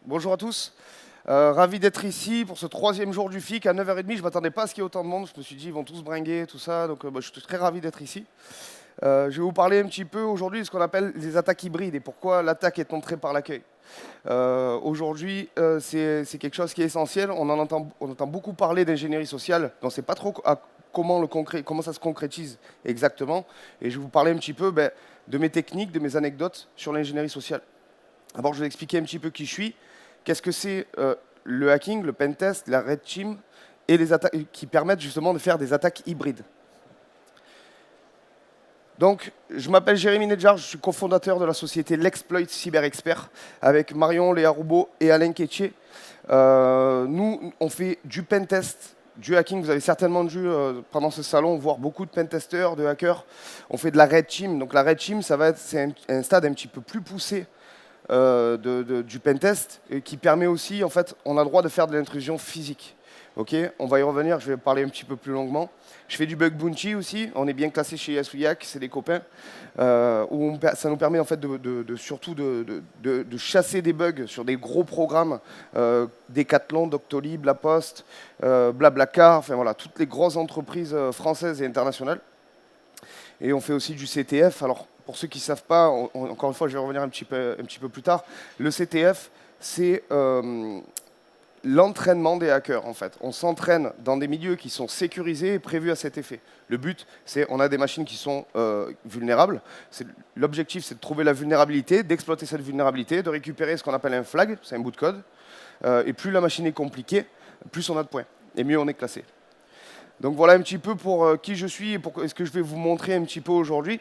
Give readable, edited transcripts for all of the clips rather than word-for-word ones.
Bonjour à tous. Ravi d'être ici pour ce troisième jour du FIC à 9h30. Je ne m'attendais pas à ce qu'il y ait autant de monde. Je me suis dit, ils vont tous bringuer, tout ça. Donc, je suis très ravi d'être ici. Je vais vous parler un petit peu aujourd'hui de ce qu'on appelle les attaques hybrides et pourquoi l'attaque est entrée par l'accueil. Aujourd'hui, c'est quelque chose qui est essentiel. On entend beaucoup parler d'ingénierie sociale, donc on ne sait pas trop comment ça se concrétise exactement. Et je vais vous parler un petit peu de mes techniques, de mes anecdotes sur l'ingénierie sociale. D'abord, je vais expliquer un petit peu qui je suis. Qu'est-ce que c'est le hacking, le pentest, la red team et les attaques qui permettent justement de faire des attaques hybrides. Donc, je m'appelle Jérémy Nedjar, je suis cofondateur de la société L'Exploit Cyber Expert avec Marion Léa Roubaud et Alain Quétier. Nous, on fait du pentest, du hacking. Vous avez certainement dû, pendant ce salon, voir beaucoup de pentesters, de hackers. On fait de la red team. Donc, la red team, c'est un stade un petit peu plus poussé du pentest qui permet aussi, en fait, on a le droit de faire de l'intrusion physique. Ok, on va y revenir, je vais parler un petit peu plus longuement. Je fais du bug bounty aussi, on est bien classé chez Yasuyak, c'est des copains, où ça nous permet en fait surtout de chasser des bugs sur des gros programmes, Decathlon, Doctolib, La Poste, Blablacar, enfin voilà, toutes les grosses entreprises françaises et internationales. Et on fait aussi du CTF. Alors, pour ceux qui ne savent pas, encore une fois, je vais revenir un petit peu plus tard. Le CTF, c'est l'entraînement des hackers, en fait. On s'entraîne dans des milieux qui sont sécurisés et prévus à cet effet. Le but, c'est on a des machines qui sont vulnérables. L'objectif, c'est de trouver la vulnérabilité, d'exploiter cette vulnérabilité, de récupérer ce qu'on appelle un flag, c'est un bout de code. Et plus la machine est compliquée, plus on a de points. Et mieux on est classé. Donc voilà un petit peu pour qui je suis et ce que je vais vous montrer un petit peu aujourd'hui.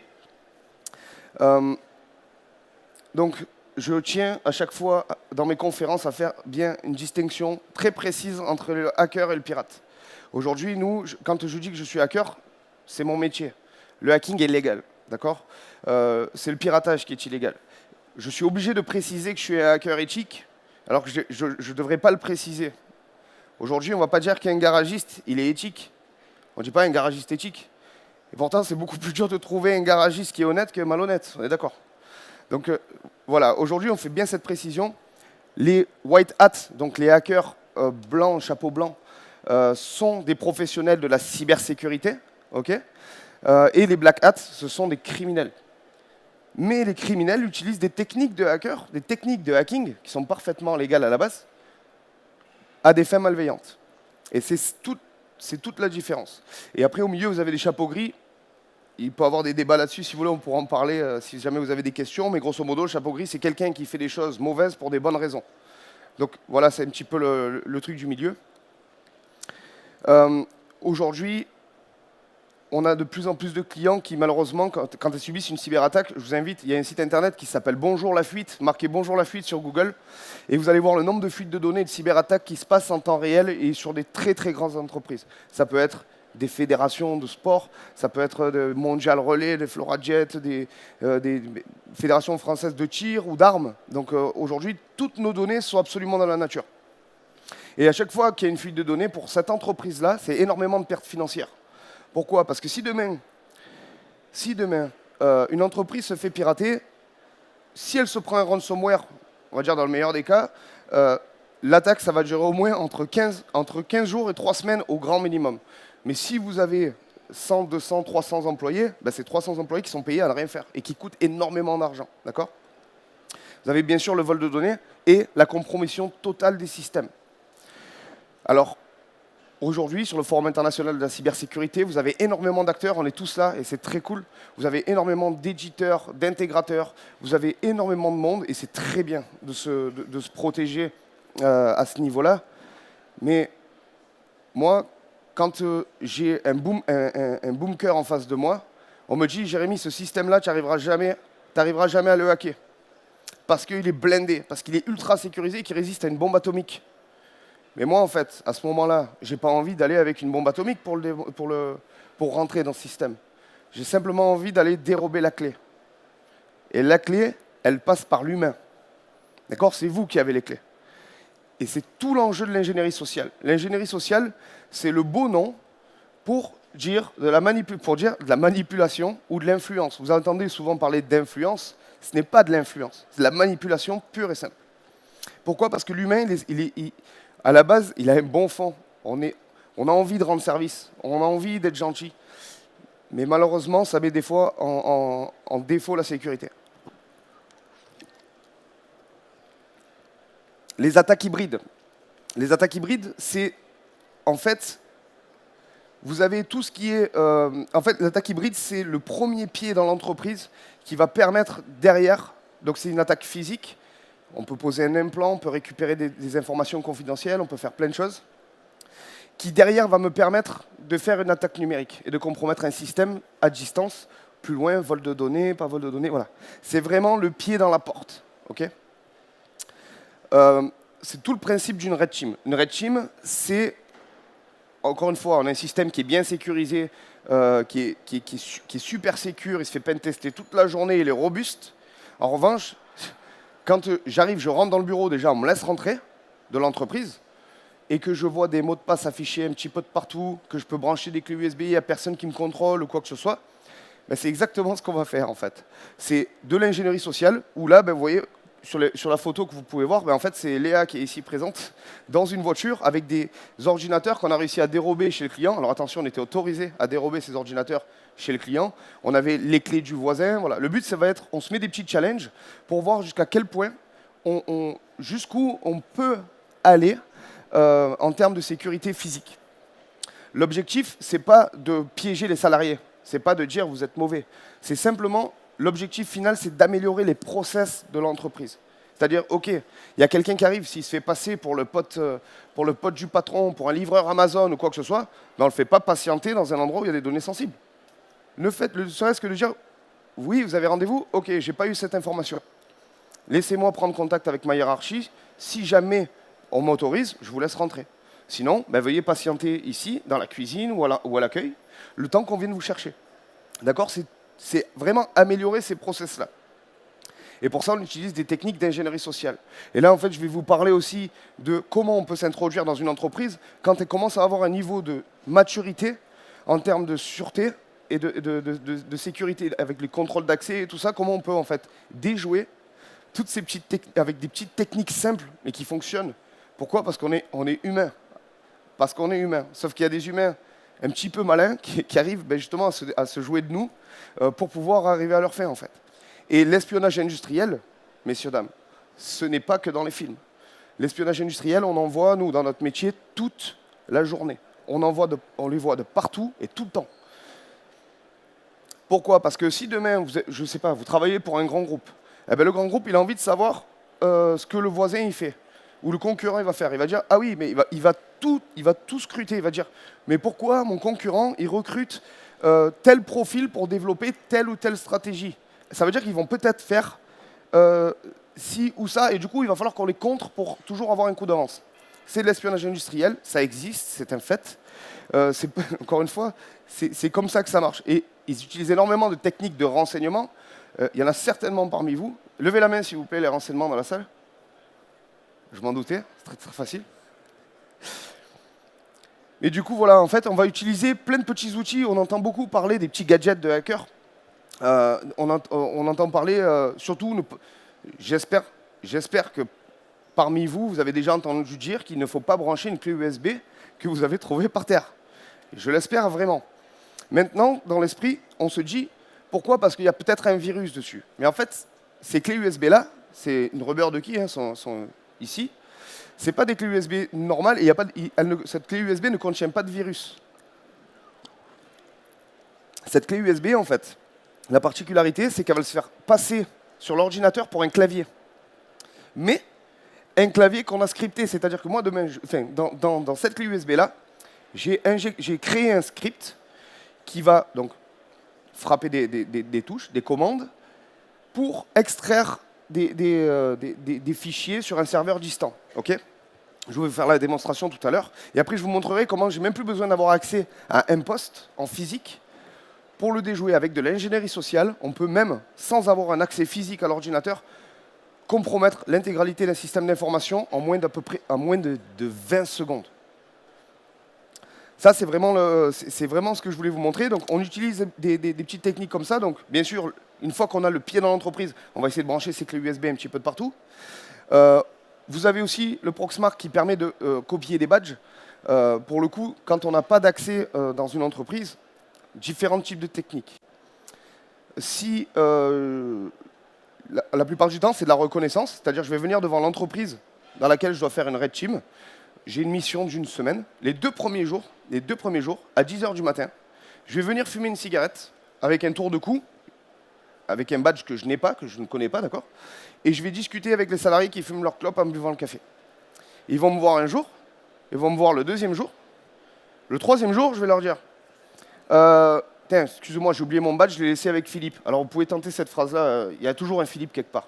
Donc je tiens à chaque fois dans mes conférences à faire bien une distinction très précise entre le hacker et le pirate. Aujourd'hui, quand je dis que je suis hacker, c'est mon métier. Le hacking est légal, d'accord? C'est le piratage qui est illégal. Je suis obligé de préciser que je suis un hacker éthique, alors que je ne devrais pas le préciser. Aujourd'hui, on ne va pas dire qu'un garagiste, il est éthique. On ne dit pas un garagiste éthique. Et pourtant, c'est beaucoup plus dur de trouver un garagiste qui est honnête que malhonnête. On est d'accord. Donc voilà, aujourd'hui, on fait bien cette précision. Les white hats, donc les hackers blancs, chapeau blanc, sont des professionnels de la cybersécurité. Okay, et les black hats, ce sont des criminels. Mais les criminels utilisent des techniques de hacker, des techniques de hacking, qui sont parfaitement légales à la base, à des fins malveillantes. Et c'est toute la différence. Et après, au milieu, vous avez des chapeaux gris. Il peut y avoir des débats là-dessus, si vous voulez, on pourra en parler si jamais vous avez des questions. Mais grosso modo, le chapeau gris, c'est quelqu'un qui fait des choses mauvaises pour des bonnes raisons. Donc voilà, c'est un petit peu le truc du milieu. Aujourd'hui, on a de plus en plus de clients qui, malheureusement, quand ils subissent une cyberattaque, je vous invite, il y a un site internet qui s'appelle Bonjour la fuite, marquez Bonjour la fuite sur Google, et vous allez voir le nombre de fuites de données et de cyberattaques qui se passent en temps réel et sur des très très grandes entreprises. Ça peut être des fédérations de sport, ça peut être de Mondial Relais, des Florajet, des fédérations françaises de tir ou d'armes. Donc aujourd'hui, toutes nos données sont absolument dans la nature. Et à chaque fois qu'il y a une fuite de données, pour cette entreprise-là, c'est énormément de pertes financières. Pourquoi? Parce que si demain une entreprise se fait pirater, si elle se prend un ransomware, on va dire dans le meilleur des cas, l'attaque, ça va durer au moins entre 15 jours et 3 semaines au grand minimum. Mais si vous avez 100, 200, 300 employés, c'est 300 employés qui sont payés à ne rien faire et qui coûtent énormément d'argent. D'accord? Vous avez bien sûr le vol de données et la compromission totale des systèmes. Alors, aujourd'hui, sur le Forum international de la cybersécurité, vous avez énormément d'acteurs, on est tous là et c'est très cool. Vous avez énormément d'éditeurs, d'intégrateurs, vous avez énormément de monde et c'est très bien de se protéger à ce niveau-là. Mais moi, quand j'ai un boomker en face de moi, on me dit « Jérémy, ce système-là, tu n'arriveras jamais à le hacker. Parce qu'il est blindé, parce qu'il est ultra sécurisé et qu'il résiste à une bombe atomique. » Mais moi, en fait, à ce moment-là, je n'ai pas envie d'aller avec une bombe atomique pour rentrer dans ce système. J'ai simplement envie d'aller dérober la clé. Et la clé, elle passe par l'humain. D'accord? C'est vous qui avez les clés. Et c'est tout l'enjeu de l'ingénierie sociale. L'ingénierie sociale, c'est le beau nom pour dire de la manipulation ou de l'influence. Vous entendez souvent parler d'influence. Ce n'est pas de l'influence. C'est de la manipulation pure et simple. Pourquoi? Parce que l'humain, à la base, il a un bon fond. On a envie de rendre service, on a envie d'être gentil. Mais malheureusement, ça met des fois en défaut la sécurité. Les attaques hybrides. Les attaques hybrides, c'est en fait, vous avez tout ce qui est... en fait, l'attaque hybride, c'est le premier pied dans l'entreprise qui va permettre derrière, donc c'est une attaque physique, on peut poser un implant, on peut récupérer des informations confidentielles, on peut faire plein de choses, qui derrière va me permettre de faire une attaque numérique et de compromettre un système à distance, plus loin, vol de données, pas vol de données, voilà. C'est vraiment le pied dans la porte, ok? C'est tout le principe d'une red team. Une red team, c'est, encore une fois, on a un système qui est bien sécurisé, qui est super sécure, il se fait pentester toute la journée, il est robuste. En revanche, quand j'arrive, je rentre dans le bureau, déjà on me laisse rentrer de l'entreprise, et que je vois des mots de passe affichés un petit peu de partout, que je peux brancher des clés USB, il n'y a personne qui me contrôle ou quoi que ce soit, ben c'est exactement ce qu'on va faire en fait. C'est de l'ingénierie sociale, où là, ben, vous voyez, sur la photo que vous pouvez voir, ben, en fait, c'est Léa qui est ici présente, dans une voiture, avec des ordinateurs qu'on a réussi à dérober chez le client. Alors attention, on était autorisé à dérober ces ordinateurs chez le client. On avait les clés du voisin. Voilà. Le but, ça va être, on se met des petits challenges pour voir jusqu'à quel point, jusqu'où on peut aller en termes de sécurité physique. L'objectif, ce n'est pas de piéger les salariés, ce n'est pas de dire vous êtes mauvais. C'est simplement, l'objectif final, c'est d'améliorer les process de l'entreprise. C'est-à-dire, OK, il y a quelqu'un qui arrive, s'il se fait passer pour le pote du patron, pour un livreur Amazon ou quoi que ce soit, ben on ne le fait pas patienter dans un endroit où il y a des données sensibles. Ne serait-ce que de dire, oui, vous avez rendez-vous, OK, je n'ai pas eu cette information. Laissez-moi prendre contact avec ma hiérarchie. Si jamais on m'autorise, je vous laisse rentrer. Sinon, ben, veuillez patienter ici, dans la cuisine ou à l'accueil, le temps qu'on vienne vous chercher. D'accord? C'est vraiment améliorer ces process-là. Et pour ça, on utilise des techniques d'ingénierie sociale. Et là, en fait, je vais vous parler aussi de comment on peut s'introduire dans une entreprise quand elle commence à avoir un niveau de maturité en termes de sûreté et de sécurité, avec les contrôles d'accès et tout ça, comment on peut en fait déjouer toutes ces avec des petites techniques simples, mais qui fonctionnent. Pourquoi? Parce qu'on est humain. Parce qu'on est humain. Sauf qu'il y a des humains un petit peu malins qui arrivent ben, justement à se jouer de nous pour pouvoir arriver à leur fin, en fait. Et l'espionnage industriel, messieurs, dames, ce n'est pas que dans les films. L'espionnage industriel, on en voit, nous, dans notre métier, toute la journée. On les voit de partout et tout le temps. Pourquoi? Parce que si demain, je ne sais pas, vous travaillez pour un grand groupe, eh ben, le grand groupe, il a envie de savoir ce que le voisin il fait, ou le concurrent il va faire. Il va dire, ah oui, mais il va tout scruter. Il va dire, mais pourquoi mon concurrent, il recrute tel profil pour développer telle ou telle stratégie? Ça veut dire qu'ils vont peut-être faire ci ou ça, et du coup, il va falloir qu'on les contre pour toujours avoir un coup d'avance. C'est de l'espionnage industriel, ça existe, c'est un fait. Encore une fois, c'est comme ça que ça marche. Et ils utilisent énormément de techniques de renseignement. Il y en a certainement parmi vous. Levez la main, s'il vous plaît, les renseignements dans la salle. Je m'en doutais, c'est très, très facile. Et du coup, voilà, en fait, on va utiliser plein de petits outils. On entend beaucoup parler des petits gadgets de hackers. On entend parler, surtout, j'espère que parmi vous, vous avez déjà entendu dire qu'il ne faut pas brancher une clé USB que vous avez trouvée par terre. Et je l'espère vraiment. Maintenant, dans l'esprit, on se dit, pourquoi? Parce qu'il y a peut-être un virus dessus. Mais en fait, ces clés USB-là, c'est une rubber de qui, hein, sont ici. Ce n'est pas des clés USB normales, et cette clé USB ne contient pas de virus. Cette clé USB, en fait, la particularité, c'est qu'elle va se faire passer sur l'ordinateur pour un clavier. Mais un clavier qu'on a scripté, c'est-à-dire que moi, demain, dans cette clé USB-là, j'ai créé un script qui va donc frapper des touches, des commandes, pour extraire des fichiers sur un serveur distant. Okay, je vais vous faire la démonstration tout à l'heure. Et après, je vous montrerai comment j'ai même plus besoin d'avoir accès à un poste en physique pour le déjouer. Avec de l'ingénierie sociale, on peut même, sans avoir un accès physique à l'ordinateur, compromettre l'intégralité d'un système d'information en moins de 20 secondes. Ça, c'est vraiment ce que je voulais vous montrer. Donc, on utilise des petites techniques comme ça. Donc, bien sûr, une fois qu'on a le pied dans l'entreprise, on va essayer de brancher ces clés USB un petit peu de partout. Vous avez aussi le Proxmark qui permet de copier des badges. Pour le coup, quand on n'a pas d'accès dans une entreprise, différents types de techniques. Si la plupart du temps, c'est de la reconnaissance, c'est-à-dire je vais venir devant l'entreprise dans laquelle je dois faire une red team. J'ai une mission d'une semaine. Les deux premiers jours, à 10h du matin, je vais venir fumer une cigarette avec un tour de cou, avec un badge que je n'ai pas, que je ne connais pas, d'accord. Et je vais discuter avec les salariés qui fument leur clope en buvant le café. Ils vont me voir un jour, ils vont me voir le deuxième jour. Le troisième jour, je vais leur dire tiens, excusez-moi, j'ai oublié mon badge, je l'ai laissé avec Philippe. Alors vous pouvez tenter cette phrase-là, il y a toujours un Philippe quelque part.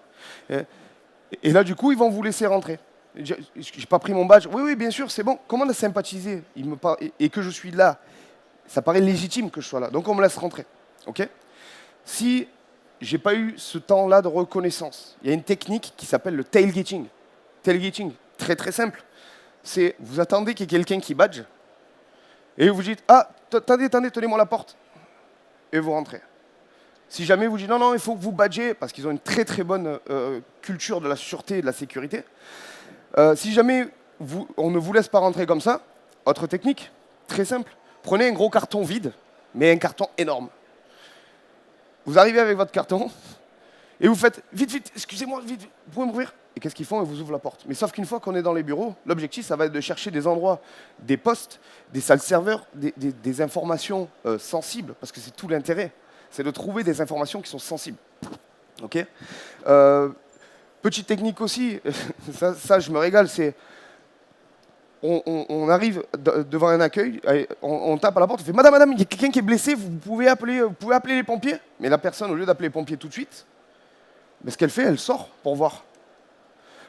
Et là, du coup, ils vont vous laisser rentrer. J'ai pas pris mon badge. Oui, oui, bien sûr, c'est bon. Comment on a sympathisé et que je suis là, ça paraît légitime que je sois là. Donc on me laisse rentrer. Ok. Si j'ai pas eu ce temps-là de reconnaissance, il y a une technique qui s'appelle le tailgating. Tailgating, très très simple. C'est vous attendez qu'il y ait quelqu'un qui badge et vous dites ah, attendez, tenez-moi la porte. Et vous rentrez. Si jamais vous dites non, non, il faut que vous badgez, parce qu'ils ont une très très bonne culture de la sûreté et de la sécurité, si jamais on ne vous laisse pas rentrer comme ça, autre technique, très simple, prenez un gros carton vide, mais un carton énorme. Vous arrivez avec votre carton, et vous faites vite, vite, excusez-moi, vite, vous pouvez m'ouvrir. Et qu'est-ce qu'ils font? Ils vous ouvrent la porte. Mais sauf qu'une fois qu'on est dans les bureaux, l'objectif, ça va être de chercher des endroits, des postes, des salles serveurs, des informations sensibles, parce que c'est tout l'intérêt. C'est de trouver des informations qui sont sensibles. Ok. Petite technique aussi, ça je me régale, c'est on arrive devant un accueil, on tape à la porte, on fait madame, madame, il y a quelqu'un qui est blessé, vous pouvez appeler les pompiers. Mais la personne, au lieu d'appeler les pompiers tout de suite, ce qu'elle fait, elle sort pour voir.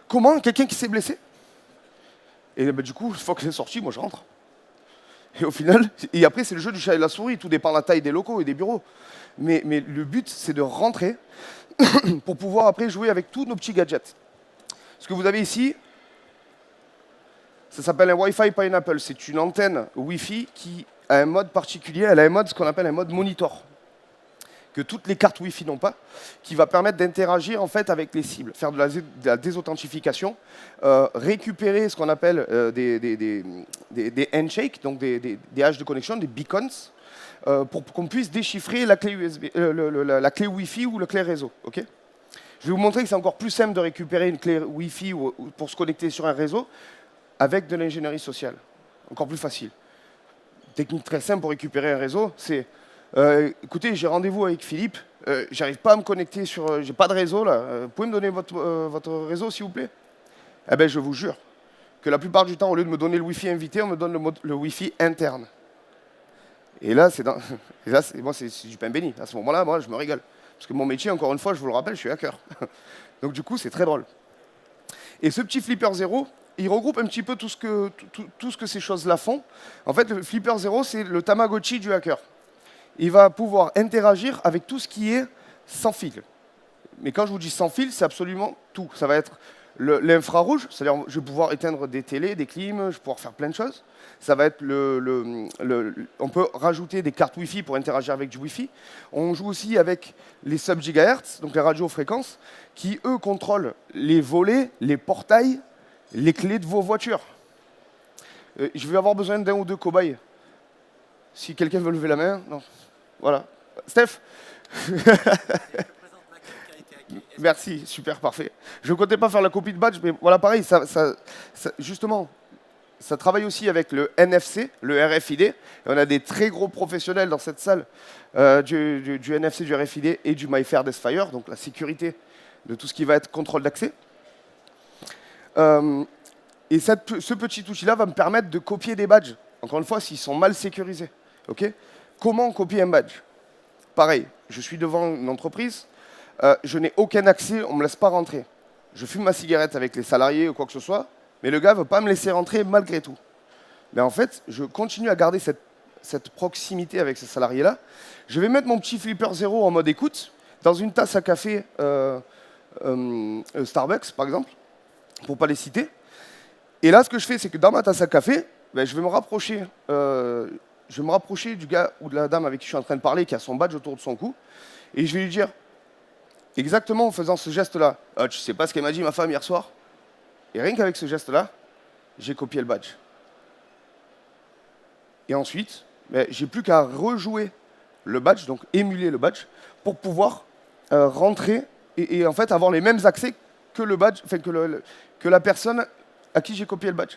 Comment? Quelqu'un qui s'est blessé? Et du coup, une fois qu'elle est sortie, moi je rentre. Et au final, et après c'est le jeu du chat et de la souris, tout dépend de la taille des locaux et des bureaux. Mais le but, c'est de rentrer pour pouvoir après jouer avec tous nos petits gadgets. Ce que vous avez ici, ça s'appelle un Wi-Fi Pineapple. C'est une antenne Wi-Fi qui a un mode particulier. Elle a un mode, ce qu'on appelle un mode monitor, que toutes les cartes Wi-Fi n'ont pas, qui va permettre d'interagir en fait avec les cibles, faire de la désauthentification, récupérer ce qu'on appelle des handshakes, donc des haches de connexion, des beacons, pour qu'on puisse déchiffrer la clé USB, la clé Wi-Fi ou la clé réseau. Okay. Je vais vous montrer que c'est encore plus simple de récupérer une clé Wi-Fi ou pour se connecter sur un réseau avec de l'ingénierie sociale. Encore plus facile. Technique très simple pour récupérer un réseau, c'est écoutez, j'ai rendez-vous avec Philippe, j'arrive pas à me connecter sur... j'ai pas de réseau là, vous pouvez me donner votre réseau s'il vous plaît? Eh bien je vous jure que la plupart du temps, au lieu de me donner le Wi-Fi invité, on me donne le Wi-Fi interne. Et là, c'est du pain béni. À ce moment-là, moi, je me régale. Parce que mon métier, encore une fois, je vous le rappelle, je suis hacker. Donc du coup, c'est très drôle. Et ce petit Flipper 0, il regroupe un petit peu tout ce que ces choses-là font. En fait, le Flipper 0, c'est le Tamagotchi du hacker. Il va pouvoir interagir avec tout ce qui est sans fil. Mais quand je vous dis sans fil, c'est absolument tout. Ça va être l'infrarouge, c'est-à-dire je vais pouvoir éteindre des télés, des clims, je vais pouvoir faire plein de choses. Ça va être on peut rajouter des cartes Wi-Fi pour interagir avec du Wi-Fi. On joue aussi avec les sub-gigahertz, donc les radiofréquences, qui, eux, contrôlent les volets, les portails, les clés de vos voitures. Je vais avoir besoin d'un ou deux cobayes. Si quelqu'un veut lever la main, non. Voilà. Steph. Merci, super, parfait. Je ne comptais pas faire la copie de badge, mais voilà, pareil, justement, ça travaille aussi avec le NFC, le RFID. Et on a des très gros professionnels dans cette salle du NFC, du RFID et du MyFair Desfire, donc la sécurité de tout ce qui va être contrôle d'accès. Et ce petit outil-là va me permettre de copier des badges, encore une fois, s'ils sont mal sécurisés. Okay. Comment copier un badge? Pareil, je suis devant une entreprise, je n'ai aucun accès, on ne me laisse pas rentrer. Je fume ma cigarette avec les salariés ou quoi que ce soit, mais le gars ne veut pas me laisser rentrer malgré tout. Mais en fait, je continue à garder cette proximité avec ces salariés-là. Je vais mettre mon petit Flipper 0 en mode écoute, dans une tasse à café Starbucks, par exemple, pour ne pas les citer. Et là, ce que je fais, c'est que dans ma tasse à café, ben, je vais me rapprocher du gars ou de la dame avec qui je suis en train de parler, qui a son badge autour de son cou, et je vais lui dire, exactement en faisant ce geste-là, ah, tu sais pas ce qu'elle m'a dit ma femme hier soir? Et rien qu'avec ce geste-là, j'ai copié le badge. Et ensuite, j'ai plus qu'à rejouer le badge, donc émuler le badge, pour pouvoir rentrer et en fait avoir les mêmes accès que le badge, enfin que la personne à qui j'ai copié le badge.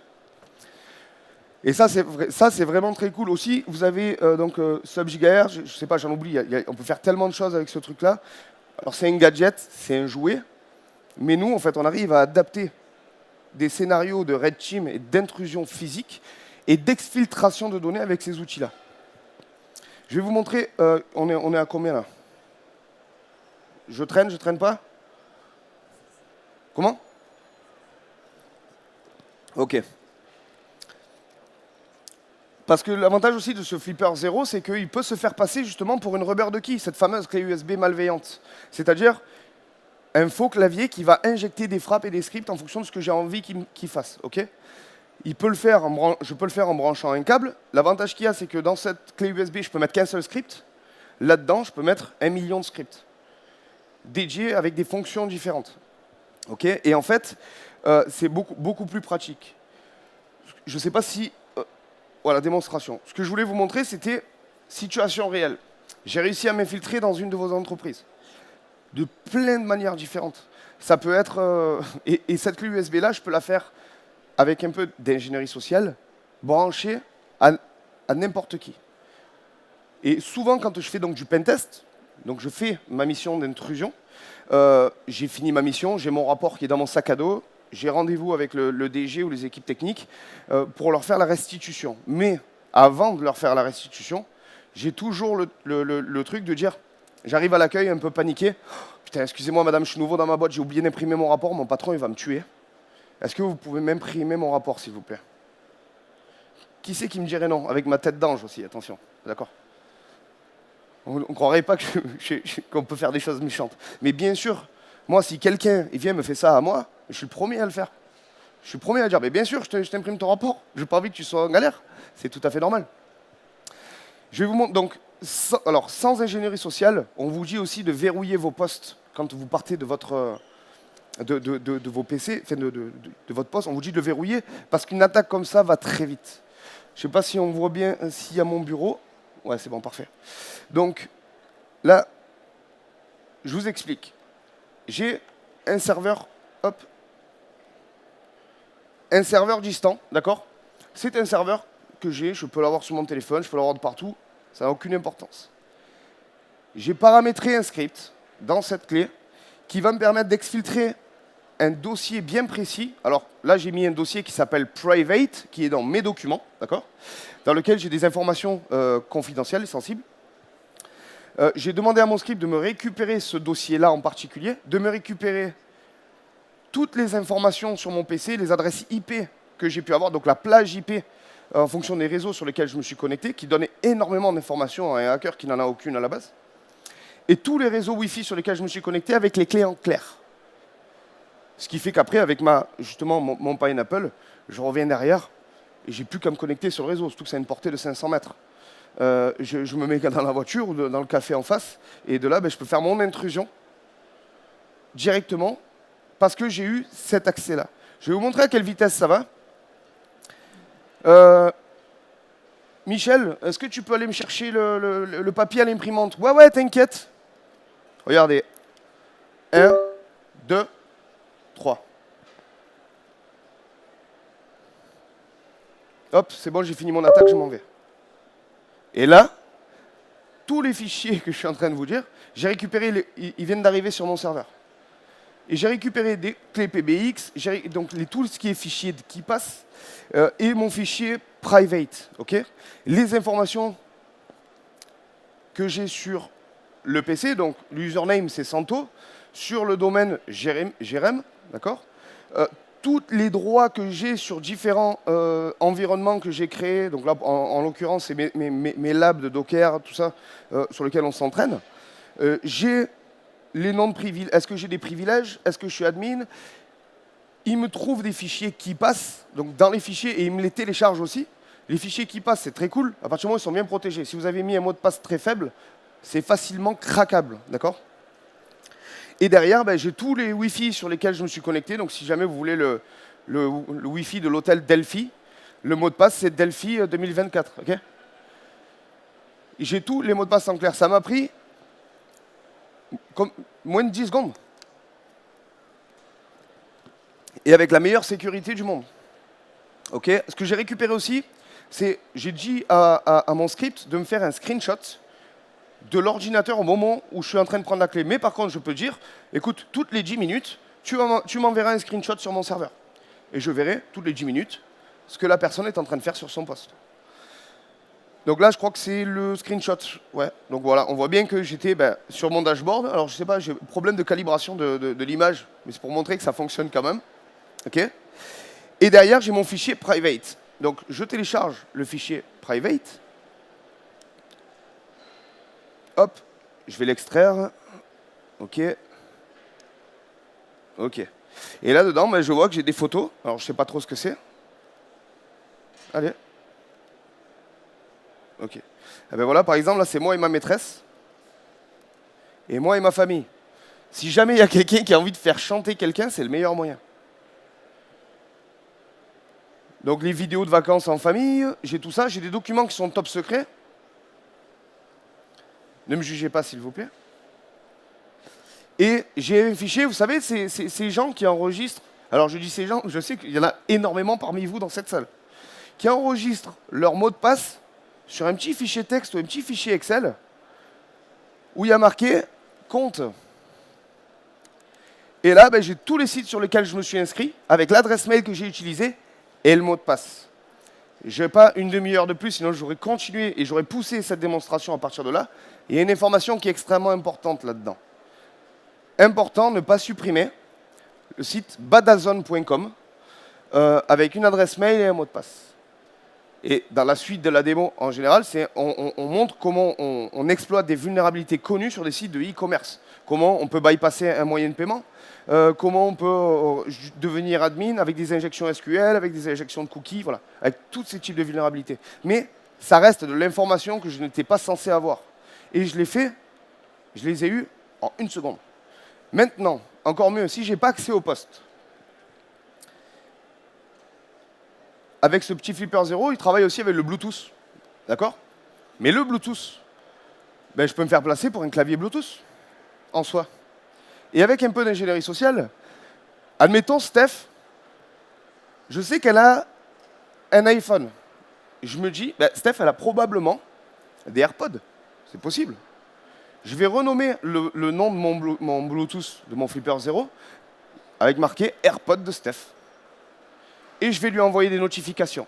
Et ça, c'est vraiment très cool. Aussi, vous avez donc SubGigahertz, je ne sais pas, j'en oublie, on peut faire tellement de choses avec ce truc-là. Alors c'est un gadget, c'est un jouet, mais nous, en fait, on arrive à adapter des scénarios de red team et d'intrusion physique et d'exfiltration de données avec ces outils-là. Je vais vous montrer, on est à combien là? Je traîne pas? Comment? Ok. Parce que l'avantage aussi de ce Flipper 0, c'est qu'il peut se faire passer justement pour une rubber de key, cette fameuse clé USB malveillante. C'est-à-dire un faux clavier qui va injecter des frappes et des scripts en fonction de ce que j'ai envie qu'il fasse. Okay, je peux le faire en branchant un câble. L'avantage qu'il y a, c'est que dans cette clé USB, je peux mettre qu'un seul script. Là-dedans, je peux mettre 1 million de scripts dédiés avec des fonctions différentes. Okay, et en fait, c'est beaucoup plus pratique. Je ne sais pas si... Voilà, démonstration. Ce que je voulais vous montrer, c'était situation réelle. J'ai réussi à m'infiltrer dans une de vos entreprises. De plein de manières différentes. Ça peut être... et cette clé USB-là, je peux la faire avec un peu d'ingénierie sociale, branchée à n'importe qui. Et souvent, quand je fais donc du pentest, donc je fais ma mission d'intrusion, j'ai fini ma mission, j'ai mon rapport qui est dans mon sac à dos, j'ai rendez-vous avec le DG ou les équipes techniques pour leur faire la restitution. Mais avant de leur faire la restitution, j'ai toujours le truc de dire, j'arrive à l'accueil un peu paniqué, putain, excusez-moi madame, je suis nouveau dans ma boîte, j'ai oublié d'imprimer mon rapport, mon patron il va me tuer. Est-ce que vous pouvez m'imprimer mon rapport, s'il vous plaît? Qui c'est qui me dirait non? Avec ma tête d'ange aussi, attention, d'accord? On ne croirait pas qu'on peut faire des choses méchantes. Mais bien sûr, moi, si quelqu'un vient me fait ça à moi, je suis le premier à le faire. Je suis le premier à dire, mais bien sûr, je t'imprime ton rapport. Je n'ai pas envie que tu sois en galère. C'est tout à fait normal. Je vais vous montrer. Donc, sans ingénierie sociale, on vous dit aussi de verrouiller vos postes quand vous partez de votre... De vos PC, enfin de votre poste, on vous dit de le verrouiller, parce qu'une attaque comme ça va très vite. Je ne sais pas si on voit bien s'il y a mon bureau. Ouais, c'est bon, parfait. Donc, là, je vous explique. J'ai un serveur, hop, un serveur distant, d'accord? C'est un serveur que j'ai, je peux l'avoir sur mon téléphone, je peux l'avoir de partout, ça n'a aucune importance. J'ai paramétré un script dans cette clé qui va me permettre d'exfiltrer un dossier bien précis. Alors là, j'ai mis un dossier qui s'appelle Private, qui est dans mes documents, d'accord, dans lequel j'ai des informations confidentielles et sensibles. J'ai demandé à mon script de me récupérer ce dossier-là en particulier, de me récupérer toutes les informations sur mon PC, les adresses IP que j'ai pu avoir, donc la plage IP en fonction des réseaux sur lesquels je me suis connecté, qui donnait énormément d'informations à un hacker qui n'en a aucune à la base, et tous les réseaux Wi-Fi sur lesquels je me suis connecté avec les clés en clair. Ce qui fait qu'après, avec justement mon Pineapple, je reviens derrière et j'ai plus qu'à me connecter sur le réseau, surtout que c'est une portée de 500 mètres. Je me mets dans la voiture ou dans le café en face, et de là, je peux faire mon intrusion directement parce que j'ai eu cet accès-là. Je vais vous montrer à quelle vitesse ça va. Michel, est-ce que tu peux aller me chercher le papier à l'imprimante? Ouais, t'inquiète. Regardez. 1, 2, 3. Hop, c'est bon, j'ai fini mon attaque, je m'en vais. Et là, tous les fichiers que je suis en train de vous dire, j'ai récupéré, ils viennent d'arriver sur mon serveur. Et j'ai récupéré des clés PBX, donc tout ce qui est fichier qui passe, et mon fichier private. Okay, les informations que j'ai sur le PC, donc l'username c'est Santo, sur le domaine Jérém, d'accord, tous les droits que j'ai sur différents environnements que j'ai créés, donc là en l'occurrence c'est mes labs de Docker, tout ça, sur lesquels on s'entraîne. J'ai les noms de privilèges. Est-ce que j'ai des privilèges? Est-ce que je suis admin? Il me trouve des fichiers qui passent, donc dans les fichiers, et il me les télécharge aussi. Les fichiers qui passent, c'est très cool. À partir du moment où ils sont bien protégés. Si vous avez mis un mot de passe très faible, c'est facilement craquable, d'accord? Et derrière, j'ai tous les Wi-Fi sur lesquels je me suis connecté. Donc si jamais vous voulez le Wi-Fi de l'hôtel Delphi. Le mot de passe, c'est Delphi 2024. Okay, j'ai tous les mots de passe en clair. Ça m'a pris comme moins de 10 secondes. Et avec la meilleure sécurité du monde. Ok, ce que j'ai récupéré aussi, c'est j'ai dit à mon script de me faire un screenshot de l'ordinateur au moment où je suis en train de prendre la clé. Mais par contre, je peux dire, écoute, toutes les 10 minutes, tu m'enverras un screenshot sur mon serveur. Et je verrai, toutes les 10 minutes, ce que la personne est en train de faire sur son poste. Donc là, je crois que c'est le screenshot. Ouais. Donc voilà, on voit bien que j'étais sur mon dashboard. Alors, je sais pas, j'ai un problème de calibration de l'image, mais c'est pour montrer que ça fonctionne quand même. OK. Et derrière, j'ai mon fichier private. Donc, je télécharge le fichier private. Hop, je vais l'extraire. OK. OK. Et là, dedans, je vois que j'ai des photos. Alors, je ne sais pas trop ce que c'est. Allez. OK. Et ben voilà, par exemple, là, c'est moi et ma maîtresse. Et moi et ma famille. Si jamais il y a quelqu'un qui a envie de faire chanter quelqu'un, c'est le meilleur moyen. Donc, les vidéos de vacances en famille, j'ai tout ça. J'ai des documents qui sont top secrets. Ne me jugez pas, s'il vous plaît. Et j'ai un fichier, vous savez, ces gens qui enregistrent. Alors, je dis ces gens, je sais qu'il y en a énormément parmi vous dans cette salle. Qui enregistrent leur mot de passe sur un petit fichier texte ou un petit fichier Excel où il y a marqué « compte ». Et là, j'ai tous les sites sur lesquels je me suis inscrit, avec l'adresse mail que j'ai utilisée et le mot de passe. Je n'ai pas une demi-heure de plus, sinon j'aurais continué et j'aurais poussé cette démonstration à partir de là. Il y a une information qui est extrêmement importante là-dedans. Important, ne pas supprimer le site badazone.com avec une adresse mail et un mot de passe. Et dans la suite de la démo, en général, on montre comment on exploite des vulnérabilités connues sur des sites de e-commerce. Comment on peut bypasser un moyen de paiement, comment on peut devenir admin avec des injections SQL, avec des injections de cookies, voilà, avec tous ces types de vulnérabilités. Mais ça reste de l'information que je n'étais pas censé avoir. Et je les ai eues en 1 seconde. Maintenant, encore mieux, si je n'ai pas accès au poste, avec ce petit Flipper 0, il travaille aussi avec le Bluetooth. D'accord? Mais le Bluetooth, je peux me faire placer pour un clavier Bluetooth, en soi. Et avec un peu d'ingénierie sociale, admettons Steph, je sais qu'elle a un iPhone. Je me dis, Steph, elle a probablement des AirPods. C'est possible. Je vais renommer le nom de mon Bluetooth, de mon Flipper 0, avec marqué AirPod de Steph. Et je vais lui envoyer des notifications.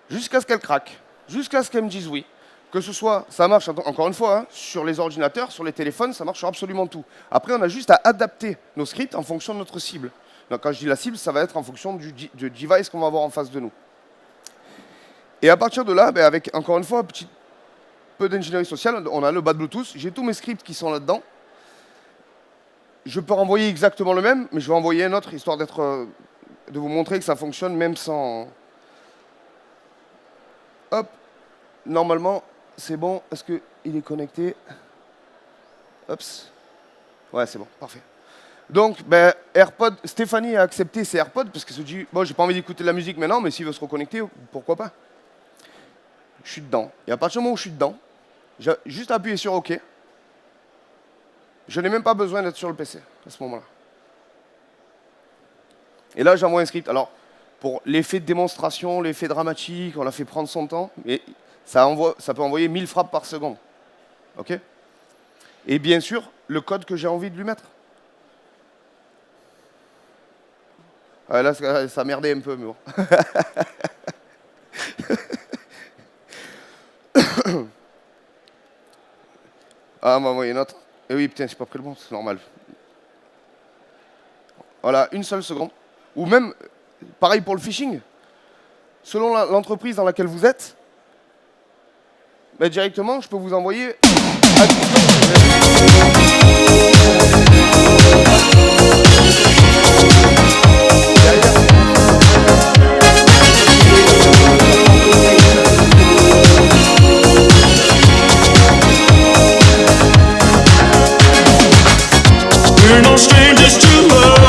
Jusqu'à ce qu'elle craque. Jusqu'à ce qu'elle me dise oui. Que ce soit, ça marche, encore une fois, sur les ordinateurs, sur les téléphones, ça marche sur absolument tout. Après, on a juste à adapter nos scripts en fonction de notre cible. Donc, quand je dis la cible, ça va être en fonction du device qu'on va avoir en face de nous. Et à partir de là, avec, encore une fois, un petit peu d'ingénierie sociale, on a le bas de Bluetooth. J'ai tous mes scripts qui sont là-dedans. Je peux renvoyer exactement le même, mais je vais envoyer un autre, histoire de vous montrer que ça fonctionne même sans... Hop, normalement, c'est bon. Est-ce qu'il est connecté? Hop. Ouais, c'est bon, parfait. Donc, AirPod, Stéphanie a accepté ses AirPods parce qu'elle se dit, bon, j'ai pas envie d'écouter de la musique maintenant, mais s'il veut se reconnecter, pourquoi pas? Je suis dedans. Et à partir du moment où je suis dedans, j'ai juste appuyé sur OK. Je n'ai même pas besoin d'être sur le PC à ce moment-là. Et là, j'envoie un script. Alors, pour l'effet de démonstration, l'effet dramatique, on l'a fait prendre son temps, mais ça peut envoyer 1000 frappes par seconde. OK? Et bien sûr, le code que j'ai envie de lui mettre. Ah, là, ça merdait un peu, mais bon. Ah, m'a envoyé une autre. Et oui, putain, j'ai pas pris le bon, c'est normal. Voilà, 1 seule seconde. Ou même, pareil pour le phishing. Selon l'entreprise dans laquelle vous êtes, directement, je peux vous envoyer à We're no strangers to love.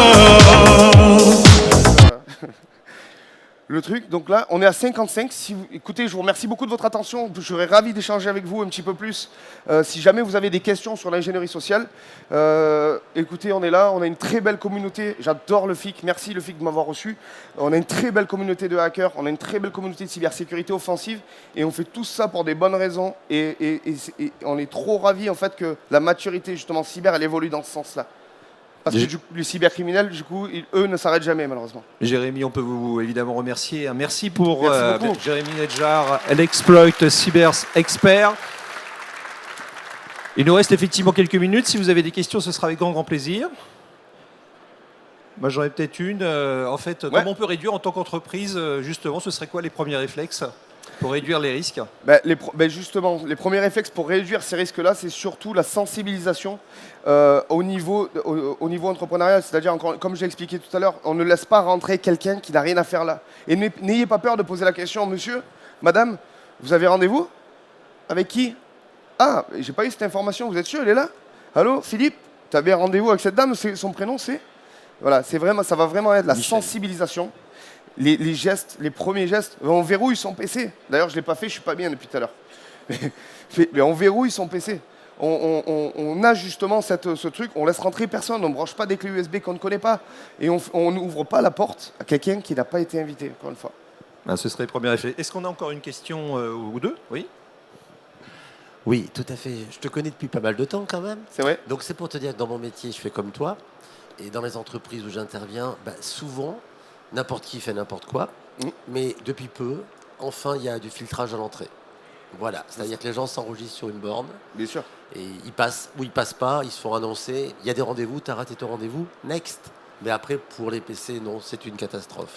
le truc. Donc là, on est à 55. Si vous, écoutez, je vous remercie beaucoup de votre attention. Je serais ravi d'échanger avec vous un petit peu plus. Si jamais vous avez des questions sur l'ingénierie sociale, écoutez, on est là. On a une très belle communauté. J'adore le FIC. Merci le FIC de m'avoir reçu. On a une très belle communauté de hackers. On a une très belle communauté de cybersécurité offensive. Et on fait tout ça pour des bonnes raisons. Et on est trop ravis en fait que la maturité justement cyber, elle évolue dans ce sens-là. Parce que les cybercriminels, du coup, eux ne s'arrêtent jamais, malheureusement. Jérémy, on peut vous évidemment remercier. Merci pour Merci Jérémy Nedjar, l'exploit cyber expert. Il nous reste effectivement quelques minutes. Si vous avez des questions, ce sera avec grand plaisir. Moi, j'en ai peut-être une. En fait, comment on peut réduire en tant qu'entreprise, justement, ce serait quoi les premiers réflexes pour réduire les risques? Justement, les premiers réflexes pour réduire ces risques-là, c'est surtout la sensibilisation au niveau entrepreneurial. C'est-à-dire, comme je l'ai expliqué tout à l'heure, on ne laisse pas rentrer quelqu'un qui n'a rien à faire là. Et n'ayez pas peur de poser la question, monsieur, madame, vous avez rendez-vous? Avec qui? Ah, j'ai pas eu cette information, vous êtes sûr, elle est là? Allô, Philippe, tu as bien rendez-vous avec cette dame, son prénom c'est? Voilà, ça va vraiment être la sensibilisation. Les gestes, les premiers gestes, on verrouille son PC. D'ailleurs, je ne l'ai pas fait, je ne suis pas bien depuis tout à l'heure. Mais on verrouille son PC. On a justement ce truc, on laisse rentrer personne, on ne branche pas des clés USB qu'on ne connaît pas. Et on n'ouvre pas la porte à quelqu'un qui n'a pas été invité, encore une fois. Ah, ce serait le premier effet. Est-ce qu'on a encore une question ou deux? Oui. Oui, tout à fait. Je te connais depuis pas mal de temps quand même. C'est vrai. Donc c'est pour te dire que dans mon métier, je fais comme toi. Et dans les entreprises où j'interviens, souvent, n'importe qui fait n'importe quoi. Mais depuis peu, enfin, il y a du filtrage à l'entrée. Voilà, c'est-à-dire que les gens s'enregistrent sur une borne. Bien sûr. Et ils passent ou ils passent pas, ils se font annoncer. Il y a des rendez-vous, tu as raté ton rendez-vous, next. Mais après, pour les PC, non, c'est une catastrophe.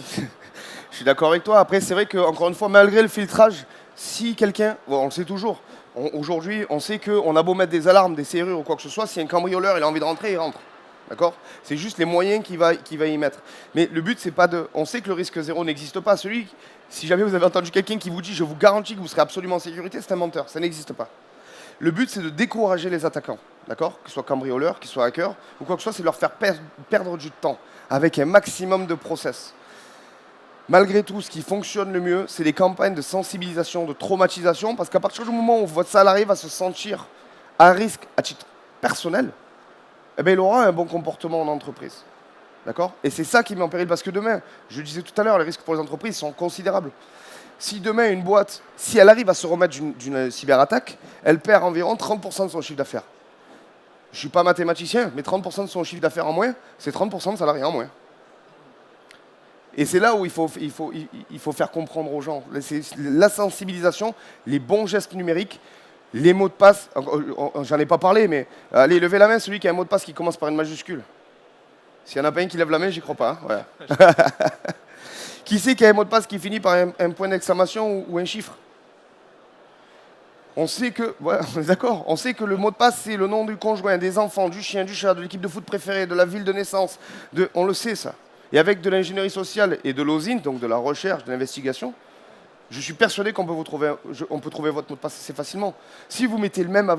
Je suis d'accord avec toi. Après, c'est vrai qu'encore une fois, malgré le filtrage, si quelqu'un, on le sait toujours, aujourd'hui, on sait qu'on a beau mettre des alarmes, des serrures ou quoi que ce soit, si un cambrioleur il a envie de rentrer, il rentre. D'accord? C'est juste les moyens qu'il va y mettre. Mais le but, c'est pas de... On sait que le risque zéro n'existe pas. Si jamais vous avez entendu quelqu'un qui vous dit « je vous garantis que vous serez absolument en sécurité », c'est un menteur. Ça n'existe pas. Le but, c'est de décourager les attaquants. D'accord? Qu'ils soient cambrioleurs, qu'ils soient hackers, ou quoi que ce soit, c'est de leur faire perdre du temps avec un maximum de process. Malgré tout, ce qui fonctionne le mieux, c'est les campagnes de sensibilisation, de traumatisation, parce qu'à partir du moment où votre salarié va se sentir à risque à titre personnel, eh bien, il aura un bon comportement en entreprise. D'accord? Et c'est ça qui met en péril, parce que demain, je le disais tout à l'heure, les risques pour les entreprises sont considérables. Si demain, une boîte, si elle arrive à se remettre d'une cyberattaque, elle perd environ 30% de son chiffre d'affaires. Je ne suis pas mathématicien, mais 30% de son chiffre d'affaires en moins, c'est 30% de salariés en moins. Et c'est là où il faut faire comprendre aux gens. C'est la sensibilisation, les bons gestes numériques, les mots de passe. J'en ai pas parlé, mais allez, levez la main, celui qui a un mot de passe qui commence par une majuscule. S'il n'y en a pas un qui lève la main, j'y crois pas. Hein, ouais. Qui sait qu'il y a un mot de passe qui finit par un point d'exclamation ou un chiffre? On sait que, ouais, on est d'accord, on sait que le mot de passe, c'est le nom du conjoint, des enfants, du chien, du chat, de l'équipe de foot préférée, de la ville de naissance. On le sait, ça. Et avec de l'ingénierie sociale et de l'OSINT, donc de la recherche, de l'investigation, je suis persuadé qu'on peut trouver votre mot de passe assez facilement. Si vous mettez le même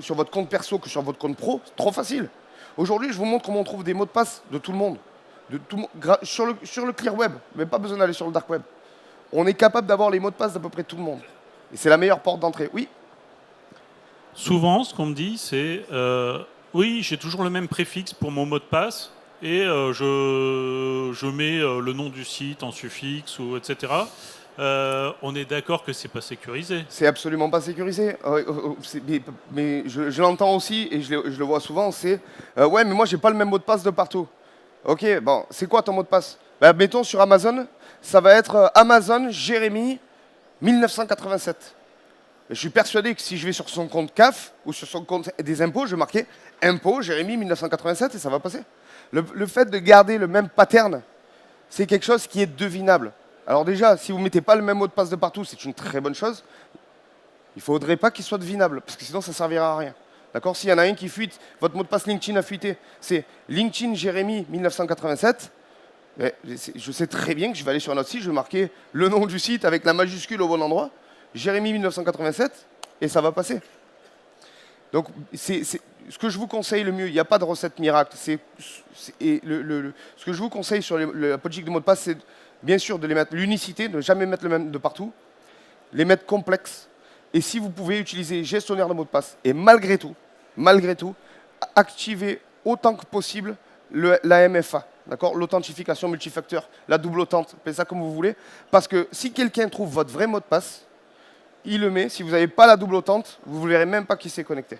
sur votre compte perso que sur votre compte pro, c'est trop facile. Aujourd'hui, je vous montre comment on trouve des mots de passe de tout le monde. Sur le clear web, mais pas besoin d'aller sur le dark web. On est capable d'avoir les mots de passe d'à peu près tout le monde. Et c'est la meilleure porte d'entrée. Oui. Souvent, ce qu'on me dit, c'est oui, j'ai toujours le même préfixe pour mon mot de passe et je mets le nom du site en suffixe, etc. On est d'accord que c'est pas sécurisé. C'est absolument pas sécurisé. Mais je l'entends aussi et je le vois souvent. C'est ouais, mais moi j'ai pas le même mot de passe de partout. Ok, bon, c'est quoi ton mot de passe? Mettons sur Amazon, ça va être Amazon Jérémy 1987. Je suis persuadé que si je vais sur son compte CAF ou sur son compte des impôts, je vais marquer impôts Jérémy 1987 et ça va passer. Le fait de garder le même pattern, c'est quelque chose qui est devinable. Alors déjà, si vous ne mettez pas le même mot de passe de partout, c'est une très bonne chose. Il ne faudrait pas qu'il soit devinable, parce que sinon ça ne servira à rien. D'accord? S'il y en a un qui fuite, votre mot de passe LinkedIn a fuité, c'est LinkedIn Jérémy 1987. Je sais très bien que je vais aller sur notre site, je vais marquer le nom du site avec la majuscule au bon endroit, Jérémy 1987, et ça va passer. Donc, c'est ce que je vous conseille le mieux, il n'y a pas de recette miracle. Ce que je vous conseille sur la politique de mot de passe, c'est Bien sûr, de les mettre l'unicité, ne jamais mettre le même de partout, les mettre complexes. Et si vous pouvez utiliser gestionnaire de mots de passe, et malgré tout, activez autant que possible la MFA, d'accord, l'authentification multifacteur, la double authentique, appelez ça comme vous voulez, parce que si quelqu'un trouve votre vrai mot de passe, il le met. Si vous n'avez pas la double authentique, vous ne verrez même pas qui s'est connecté.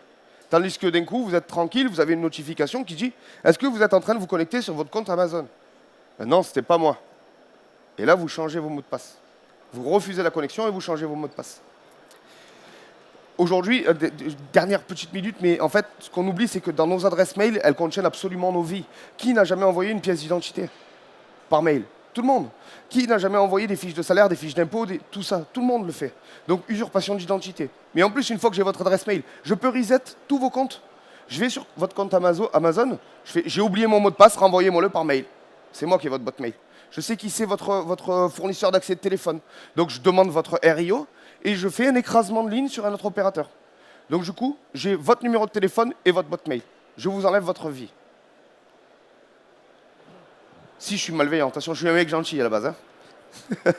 Tandis que d'un coup, vous êtes tranquille, vous avez une notification qui dit « Est-ce que vous êtes en train de vous connecter sur votre compte Amazon ?» Ben non, ce n'était pas moi. Et là, vous changez vos mots de passe. Vous refusez la connexion et vous changez vos mots de passe. Aujourd'hui, dernière petite minute, mais en fait, ce qu'on oublie, c'est que dans nos adresses mail, elles contiennent absolument nos vies. Qui n'a jamais envoyé une pièce d'identité par mail? Tout le monde. Qui n'a jamais envoyé des fiches de salaire, des fiches d'impôt, tout ça? Tout le monde le fait. Donc, usurpation d'identité. Mais en plus, une fois que j'ai votre adresse mail, je peux reset tous vos comptes. Je vais sur votre compte Amazon, j'ai oublié mon mot de passe, renvoyez-moi-le par mail. C'est moi qui ai votre boîte mail. Je sais qui c'est votre fournisseur d'accès de téléphone. Donc, je demande votre RIO et je fais un écrasement de ligne sur un autre opérateur. Donc, du coup, j'ai votre numéro de téléphone et votre boîte mail. Je vous enlève votre vie. Si je suis malveillant, attention, je suis un mec gentil à la base. Hein.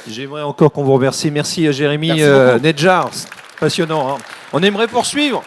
J'aimerais encore qu'on vous remercie. Merci Jérémy Merci beaucoup. Nedjar. Passionnant. Hein. On aimerait poursuivre.